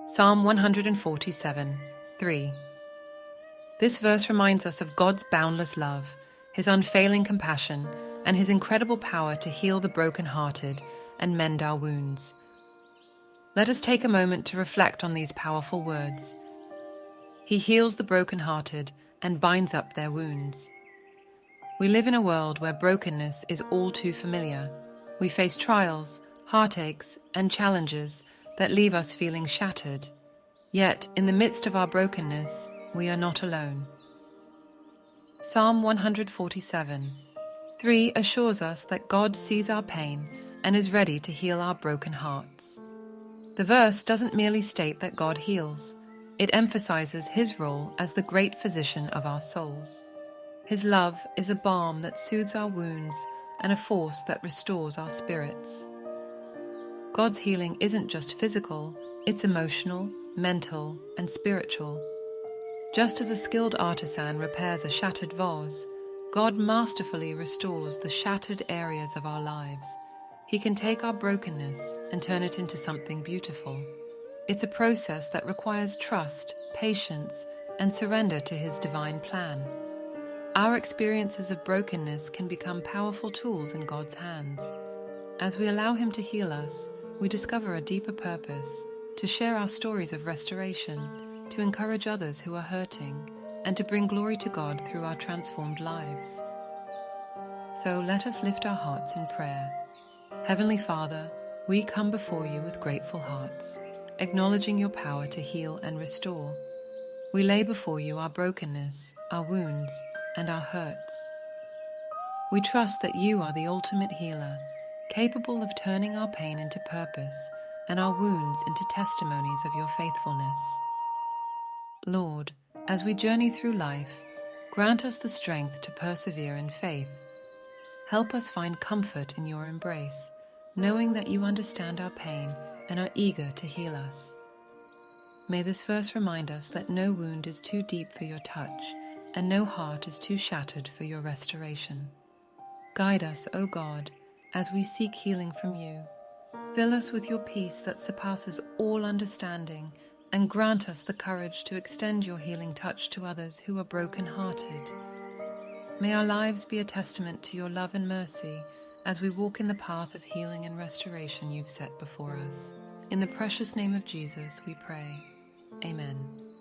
Psalm 147, 3. This verse reminds us of God's boundless love, His unfailing compassion, and His incredible power to heal the brokenhearted and mend our wounds. Let us take a moment to reflect on these powerful words. He heals the brokenhearted and binds up their wounds. We live in a world where brokenness is all too familiar. We face trials, heartaches, and challenges that leave us feeling shattered. Yet, in the midst of our brokenness, we are not alone. Psalm 147, 3 assures us that God sees our pain and is ready to heal our broken hearts. The verse doesn't merely state that God heals, it emphasizes His role as the great physician of our souls. His love is a balm that soothes our wounds and a force that restores our spirits. God's healing isn't just physical, it's emotional, mental, and spiritual. Just as a skilled artisan repairs a shattered vase, God masterfully restores the shattered areas of our lives. He can take our brokenness and turn it into something beautiful. It's a process that requires trust, patience, and surrender to His divine plan. Our experiences of brokenness can become powerful tools in God's hands. As we allow Him to heal us, we discover a deeper purpose, to share our stories of restoration, to encourage others who are hurting, and to bring glory to God through our transformed lives. So let us lift our hearts in prayer. Heavenly Father, we come before You with grateful hearts, acknowledging Your power to heal and restore. We lay before You our brokenness, our wounds, and our hurts. We trust that You are the ultimate healer, capable of turning our pain into purpose and our wounds into testimonies of Your faithfulness. Lord, as we journey through life, grant us the strength to persevere in faith. Help us find comfort in Your embrace, knowing that You understand our pain and are eager to heal us. May this verse remind us that no wound is too deep for Your touch, and no heart is too shattered for Your restoration. Guide us, O God, as we seek healing from You. Fill us with Your peace that surpasses all understanding, and grant us the courage to extend Your healing touch to others who are broken-hearted. May our lives be a testament to Your love and mercy as we walk in the path of healing and restoration You've set before us. In the precious name of Jesus we pray. Amen.